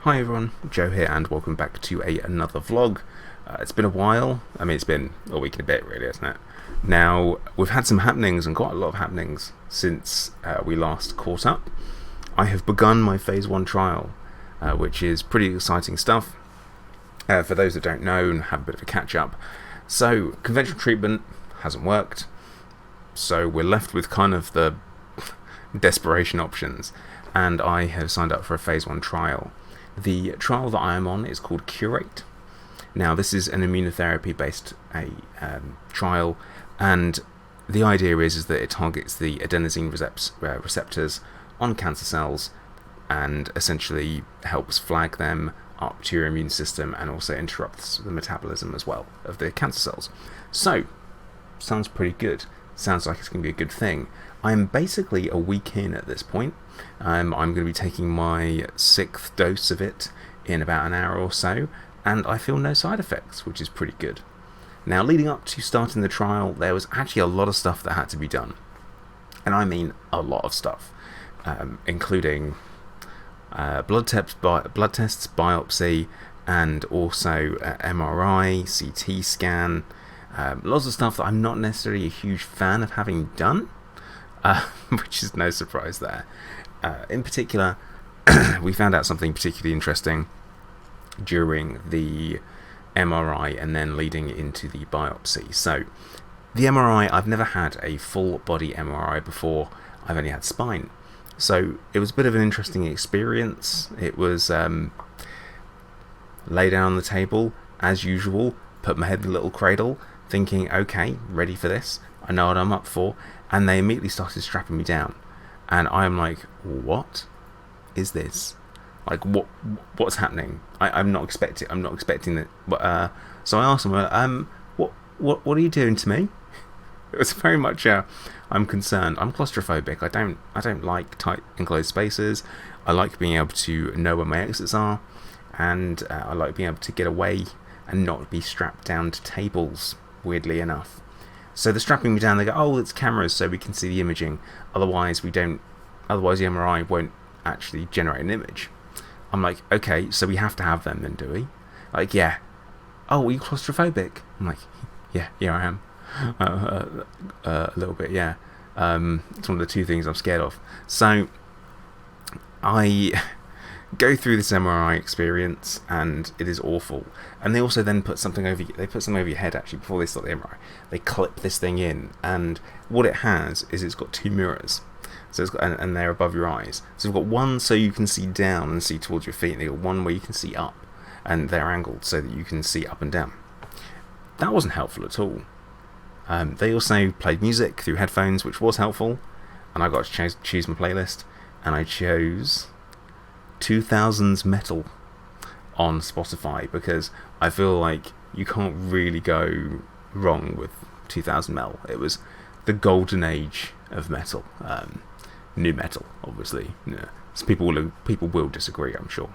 Hi everyone, Joe here and welcome back to another vlog. It's been a while. It's been a week and a bit really, hasn't it? Now, we've had some happenings and quite a lot of happenings since we last caught up. I have begun my phase 1 trial, which is pretty exciting stuff. For those that don't know and have a bit of a catch up. So, conventional treatment hasn't worked. So we're left with kind of the desperation options. And I have signed up for a phase 1 trial. The trial that I am on is called Curate. Now, this is an immunotherapy-based trial, and the idea is that it targets the adenosine receptors on cancer cells and essentially helps flag them up to your immune system and also interrupts the metabolism as well of the cancer cells. So, sounds pretty good. Sounds like it's going to be a good thing. I'm basically a week in at this point. I'm going to be taking my 6th dose of it in about an hour or so, and I feel no side effects, which is pretty good. Now, leading up to starting the trial, there was actually a lot of stuff that had to be done. And I mean a lot of stuff, including blood tests, biopsy, and also MRI, CT scan. Lots of stuff that I'm not necessarily a huge fan of having done, which is no surprise there. In particular, we found out something particularly interesting during the MRI and then leading into the biopsy. So, the MRI, I've never had a full body MRI before. I've only had spine. So, it was a bit of an interesting experience. It was lay down on the table, as usual, put my head in a little cradle, thinking, okay, ready for this, I know what I'm up for, and they immediately started strapping me down, and I'm like, what is this? Like, what's happening? I'm not expecting that. But so I asked them, what are you doing to me? It was very much I'm concerned. I'm claustrophobic. I don't like tight enclosed spaces. I like being able to know where my exits are, and I like being able to get away and not be strapped down to tables, weirdly enough. So they're strapping me down, they go, oh, it's cameras so we can see the imaging, otherwise the MRI won't actually generate an image. I'm like, okay, so we have to have them then, do we? Like, yeah. Oh, are you claustrophobic? I'm like, yeah, I am. A little bit, yeah. It's one of the two things I'm scared of. So I go through this MRI experience, and it is awful. And they also then put something over your head actually before they start the MRI. They clip this thing in, and what it has is it's got 2 mirrors. So it's got, and they're above your eyes. So you've got one so you can see down and see towards your feet, and you've got one where you can see up, and they're angled so that you can see up and down. That wasn't helpful at all. They also played music through headphones, which was helpful, and I got to choose my playlist, and I chose 2000s metal on Spotify because I feel like you can't really go wrong with 2000 metal. It was the golden age of metal. New metal, obviously. Yeah. So people will disagree, I'm sure.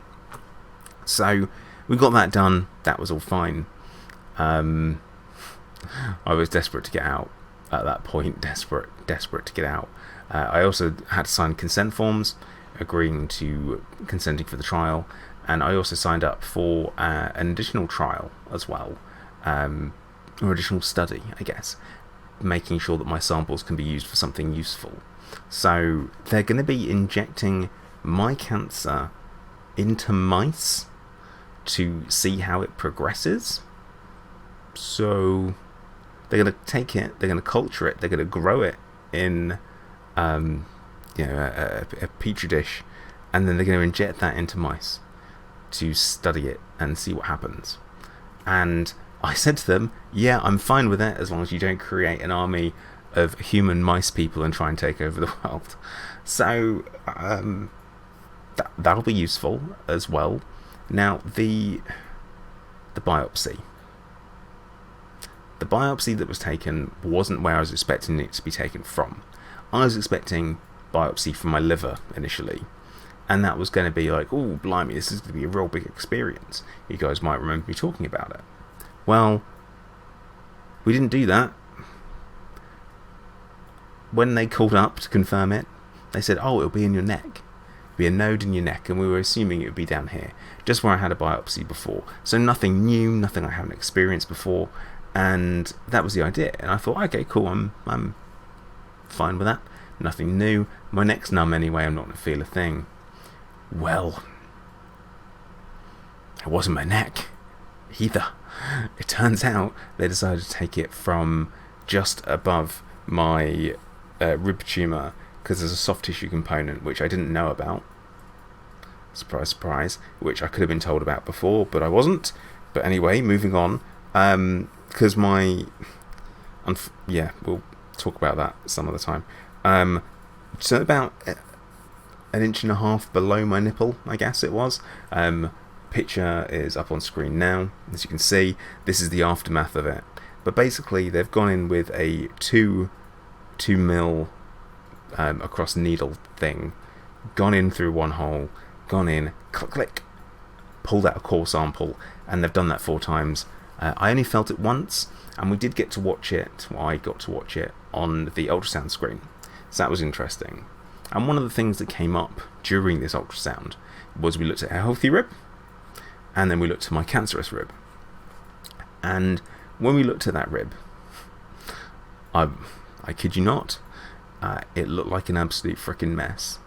So we got that done. That was all fine. I was desperate to get out at that point. Desperate to get out. I also had to sign consent forms consenting for the trial, and I also signed up for an additional trial as well, or additional study, I guess, making sure that my samples can be used for something useful. So they're going to be injecting my cancer into mice to see how it progresses. So they're going to take it, they're going to culture it, they're going to grow it in a petri dish, and then they're going to inject that into mice to study it and see what happens. And I said to them, yeah, I'm fine with it as long as you don't create an army of human mice people and try and take over the world. So that'll be useful as well. Now, the biopsy. The biopsy that was taken wasn't where I was expecting it to be taken from. I was expecting biopsy from my liver initially, and that was going to be like, oh blimey, this is going to be a real big experience. You guys might remember me talking about it. Well, we didn't do that. When they called up to confirm it, they said, oh, it'll be in your neck. It'll be a node in your neck, and we were assuming it would be down here, just where I had a biopsy before. So nothing new, nothing I haven't experienced before, and that was the idea. And I thought, okay, cool, I'm fine with that. Nothing new. My neck's numb anyway, I'm not going to feel a thing. Well, it wasn't my neck either. It turns out they decided to take it from just above my rib tumour, because there's a soft tissue component which I didn't know about. Surprise, surprise. Which I could have been told about before, but I wasn't. But anyway, moving on. Because yeah, we'll talk about that some other time. So about an inch and a half below my nipple, I guess it was. Picture is up on screen now. As you can see, this is the aftermath of it. But basically, they've gone in with a 2 mil across needle thing, gone in through one hole, gone in, click, click, pulled out a core sample, and they've done that 4 times. I only felt it once, and we did get to watch it, well, I got to watch it on the ultrasound screen. So that was interesting. And one of the things that came up during this ultrasound was we looked at a healthy rib, and then we looked at my cancerous rib. And when we looked at that rib, I kid you not, it looked like an absolute freaking mess.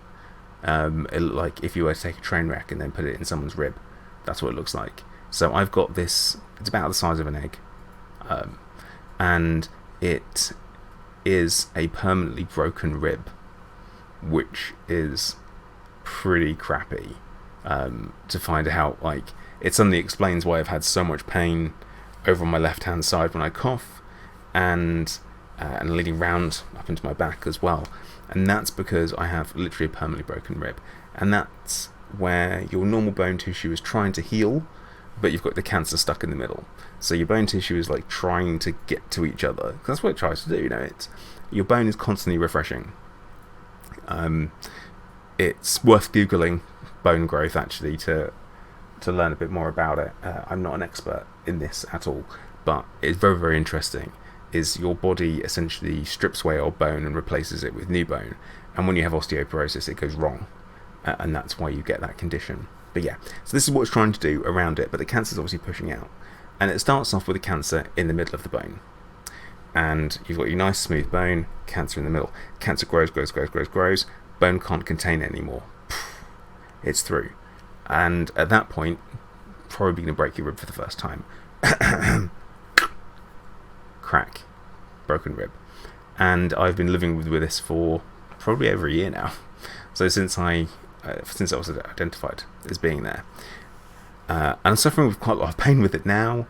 It looked like if you were to take a train wreck and then put it in someone's rib. That's what it looks like. So I've got this, it's about the size of an egg. And it is a permanently broken rib, which is pretty crappy to find out. Like, it suddenly explains why I've had so much pain over on my left hand side when I cough, and leading round up into my back as well. And that's because I have literally a permanently broken rib, and that's where your normal bone tissue is trying to heal, but you've got the cancer stuck in the middle. So your bone tissue is like trying to get to each other. That's what it tries to do. You know, it's, your bone is constantly refreshing. It's worth googling bone growth actually to learn a bit more about it. I'm not an expert in this at all, but it's very, very interesting. Is your body essentially strips away old bone and replaces it with new bone, and when you have osteoporosis it goes wrong, and that's why you get that condition. But yeah, so this is what it's trying to do around it, but the cancer is obviously pushing out, and it starts off with a cancer in the middle of the bone, and you've got your nice smooth bone, cancer in the middle. Cancer grows, bone can't contain it anymore, it's through, and at that point probably going to break your rib for the first time. Crack, broken rib. And I've been living with this for probably over a year now. So since I was identified as being there, and I'm suffering with quite a lot of pain with it now,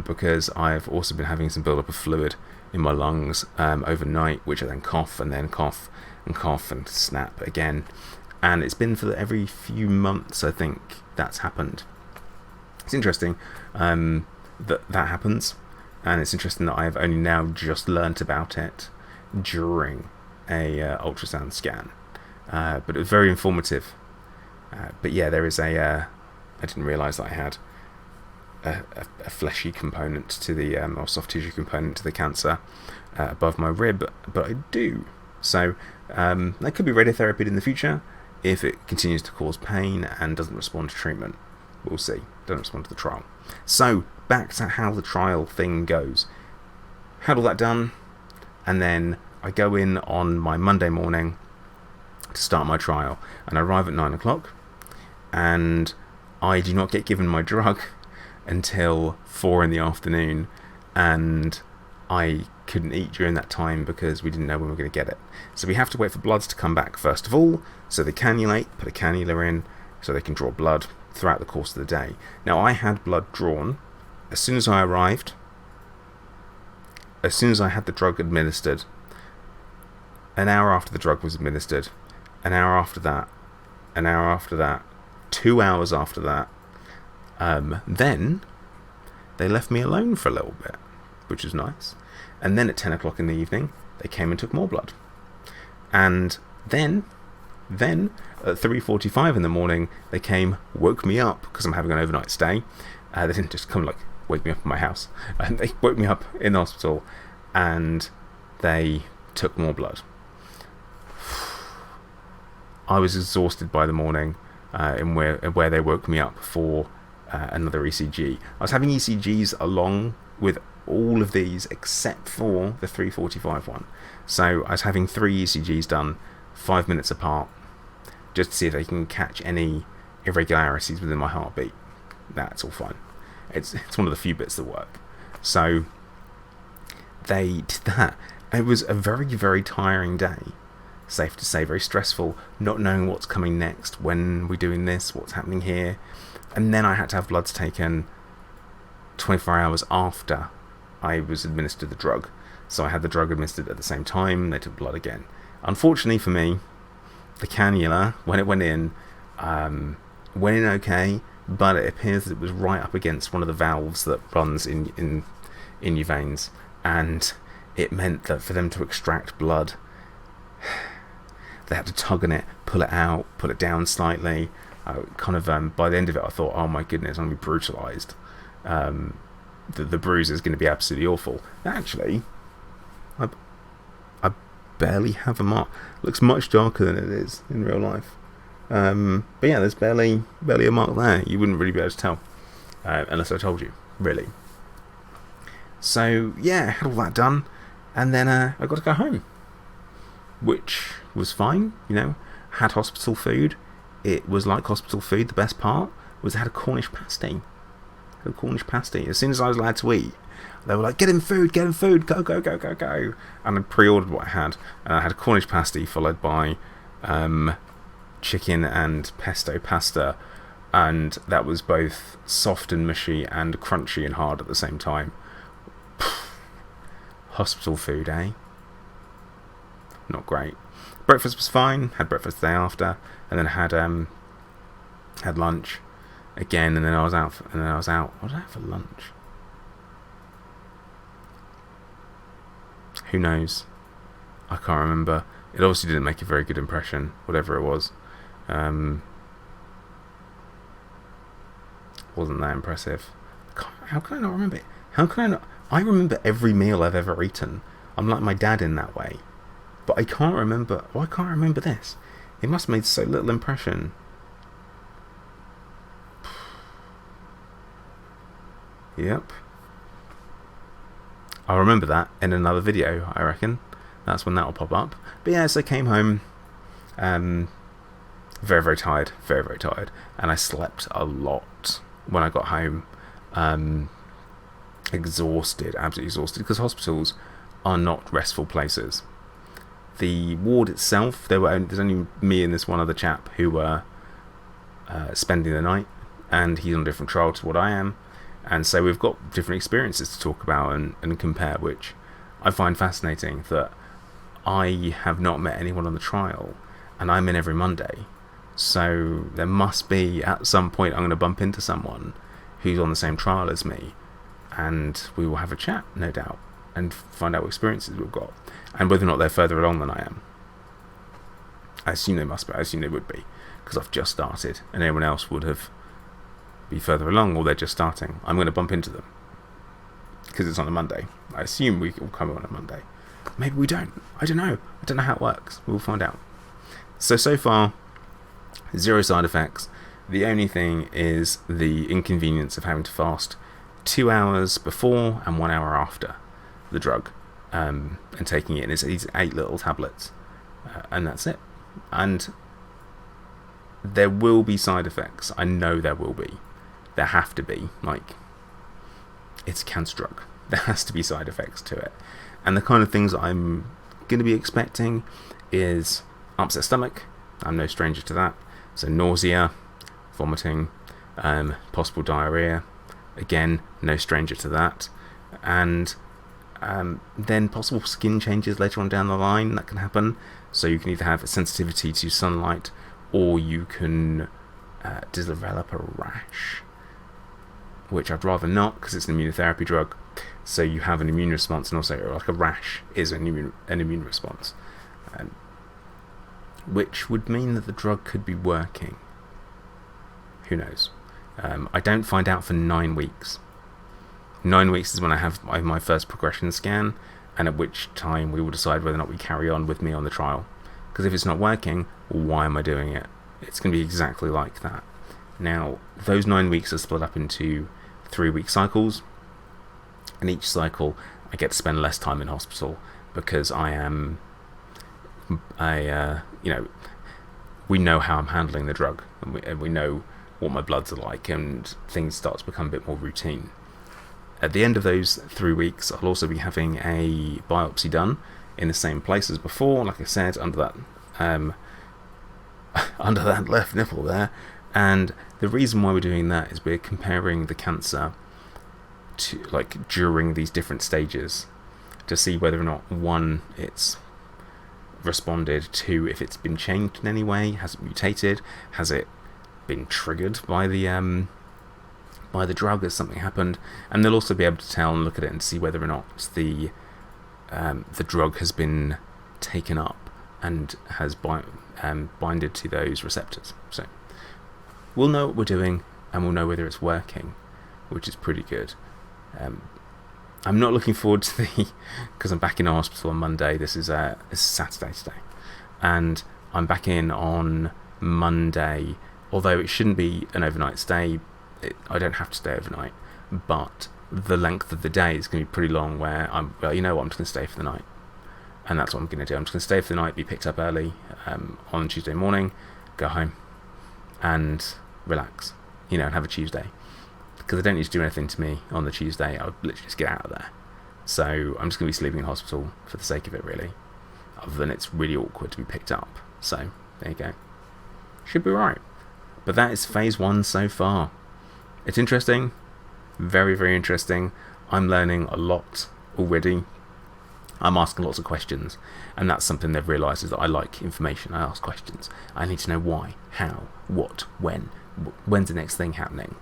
because I've also been having some build-up of fluid in my lungs overnight, which I then cough and snap again, and it's been for every few months I think that's happened. It's interesting that happens. And it's interesting that I've only now just learnt about it during a ultrasound scan. But it was very informative. But yeah, there is I didn't realise that I had a fleshy component to the, or soft tissue component to the cancer above my rib, but I do. So that could be radiotherapy in the future if it continues to cause pain and doesn't respond to treatment. We'll see. Don't respond to the trial. So back to how the trial thing goes. Had all that done, and then I go in on my Monday morning to start my trial, and I arrive at 9 o'clock, and I do not get given my drug until 4 in the afternoon, and I couldn't eat during that time because we didn't know when we were going to get it. So we have to wait for bloods to come back first of all, so they cannulate, put a cannula in, so they can draw blood throughout the course of the day. Now I had blood drawn as soon as I arrived, as soon as I had the drug administered, an hour after the drug was administered, an hour after that, 2 hours after that. Then they left me alone for a little bit, which was nice. And then at 10 o'clock in the evening, they came and took more blood. And then at 3:45 in the morning, they came, woke me up, because I'm having an overnight stay. They didn't just come like wake me up in my house. They woke me up in the hospital, and they took more blood. I was exhausted by the morning, in where they woke me up for another ECG. I was having ECGs along with all of these except for the 3:45 one. So I was having 3 ECGs done 5 minutes apart, just to see if they can catch any irregularities within my heartbeat. That's all fine. It's one of the few bits that work. So they did that. It was a very, very tiring day. Safe to say, very stressful, not knowing what's coming next, when we're doing this, what's happening here. And then I had to have bloods taken 24 hours after I was administered the drug. So I had the drug administered at the same time. They took blood again. Unfortunately for me, the cannula, when it went in okay, but it appears that it was right up against one of the valves that runs in your veins, and it meant that for them to extract blood, they had to tug on it, pull it out, put it down slightly. By the end of it, I thought, oh my goodness, I'm going to be brutalised. The bruise is going to be absolutely awful. Actually, I barely have a mark. It looks much darker than it is in real life. But yeah, there's barely a mark there. You wouldn't really be able to tell, unless I told you, really. So yeah, had all that done, and then I got to go home, which was fine. Had hospital food. It was like hospital food. The best part was I had a Cornish pasty. As soon as I was allowed to eat, they were like, get him food, go. And I pre-ordered what I had, and I had a Cornish pasty followed by chicken and pesto pasta, and that was both soft and mushy and crunchy and hard at the same time. Hospital food, eh? Not great. Breakfast was fine. Had breakfast the day after, and then had lunch again, and then I was out. What did I have for lunch? Who knows? I can't remember. It obviously didn't make a very good impression, whatever it was. Wasn't that impressive. How can I not remember it? How can I not? I remember every meal I've ever eaten. I'm like my dad in that way. But I can't remember. Why can't I remember this? It must have made so little impression. Yep. I'll remember that in another video, I reckon. That's when that will pop up. But yeah, so I came home. Very, very tired. Very, very tired. And I slept a lot when I got home. Exhausted. Absolutely exhausted. Because hospitals are not restful places. The ward itself, there's only me and this one other chap who were spending the night. And he's on a different trial to what I am. And so we've got different experiences to talk about and compare, which I find fascinating, that I have not met anyone on the trial, and I'm in every Monday. So there must be, at some point, I'm going to bump into someone who's on the same trial as me, and we will have a chat, no doubt, and find out what experiences we've got, and whether or not they're further along than I am. I assume they must be. I assume they would be, because I've just started, and anyone else would have be further along, or they're just starting. I'm going to bump into them because it's on a Monday. I assume we will come on a Monday. Maybe we don't. I don't know. I don't know how it works. We'll find out. So far, 0 side effects. The only thing is the inconvenience of having to fast 2 hours before and 1 hour after the drug, and taking it. And it's 8 little tablets, and that's it. And there will be side effects. I know there will be. There have to be. Like, it's a cancer drug. There has to be side effects to it. And the kind of things I'm going to be expecting is upset stomach. I'm no stranger to that. So nausea, vomiting, possible diarrhea. Again, no stranger to that. And then possible skin changes later on down the line. That can happen. So you can either have a sensitivity to sunlight, or you can develop a rash, which I'd rather not, because it's an immunotherapy drug. So you have an immune response, and also like a rash is an immune response, which would mean that the drug could be working. Who knows? I don't find out for 9 weeks. 9 weeks is when I have my first progression scan, and at which time we will decide whether or not we carry on with me on the trial. Because if it's not working, why am I doing it? It's going to be exactly like that. Now, those 9 weeks are split up into 3-week cycles, and each cycle I get to spend less time in hospital because we know how I'm handling the drug, and we know what my bloods are like, and things start to become a bit more routine. At the end of those 3 weeks, I'll also be having a biopsy done in the same place as before, like I said, under that under that left nipple there. And the reason why we're doing that is we're comparing the cancer to, like, during these different stages, to see whether or not, one, it's responded, two, if it's been changed in any way, has it mutated, has it been triggered by the drug, has something happened. And they'll also be able to tell and look at it and see whether or not the drug has been taken up and has binded to those receptors. So we'll know what we're doing, and we'll know whether it's working, which is pretty good. I'm not looking forward to because I'm back in hospital on Monday. This is Saturday today, and I'm back in on Monday. Although it shouldn't be an overnight stay, I don't have to stay overnight, but the length of the day is going to be pretty long, where I'm just going to stay for the night. And that's what I'm going to do. I'm just going to stay for the night, be picked up early on Tuesday morning, go home and relax, and have a Tuesday. Because they don't need to do anything to me on the Tuesday. I'll literally just get out of there. So I'm just going to be sleeping in hospital for the sake of it, really. Other than it's really awkward to be picked up. So there you go. Should be right. But that is phase 1 so far. It's interesting. Very, very interesting. I'm learning a lot already. I'm asking lots of questions. And that's something they've realised, is that I like information. I ask questions. I need to know why, how, what, when. When's the next thing happening?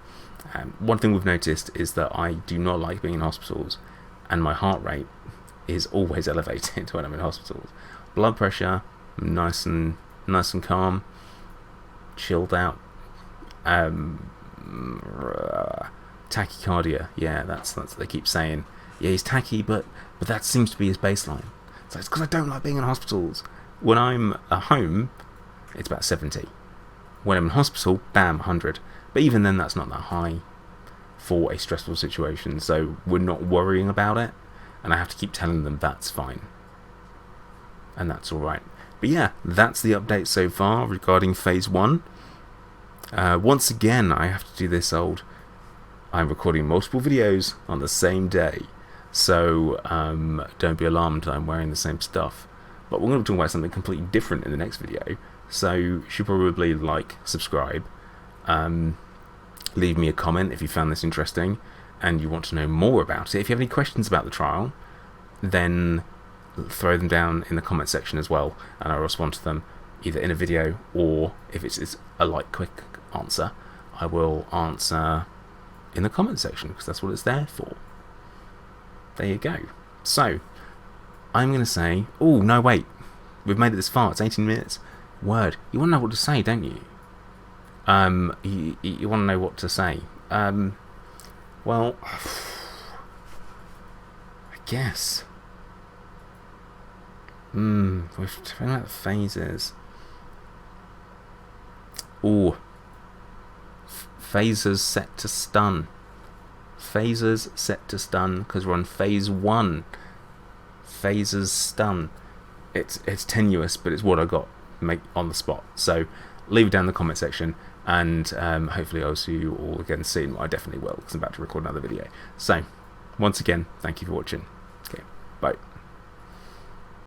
One thing we've noticed is that I do not like being in hospitals, and my heart rate is always elevated when I'm in hospitals. Blood pressure, nice and calm, chilled out. Tachycardia, yeah, that's what they keep saying. Yeah, he's tacky, but that seems to be his baseline. So it's because I don't like being in hospitals. When I'm at home, it's about 70. When I'm in hospital, bam, 100. But even then, that's not that high for a stressful situation, so we're not worrying about it, and I have to keep telling them that's fine. And that's alright. But yeah, that's the update so far regarding phase 1. Once again, I have to do this I'm recording multiple videos on the same day, so don't be alarmed, I'm wearing the same stuff. But we're going to be talking about something completely different in the next video, so you should probably like, subscribe, leave me a comment if you found this interesting and you want to know more about it. If you have any questions about the trial, then throw them down in the comment section as well, and I'll respond to them either in a video, or if it's a quick answer, I will answer in the comment section, because that's what it's there for. There you go. So I'm going to say, oh no, wait, we've made it this far, it's 18 minutes. Word, you want to know what to say, don't you? You want to know what to say. Well, I guess. We've talking about the phases. Ooh. Phasers set to stun. Phasers set to stun, because we're on phase 1. Phasers stun. It's tenuous, but it's what I got on the spot. So leave it down in the comment section, and hopefully I'll see you all again soon. I definitely will, because I'm about to record another video. So once again, thank you for watching. Okay, bye.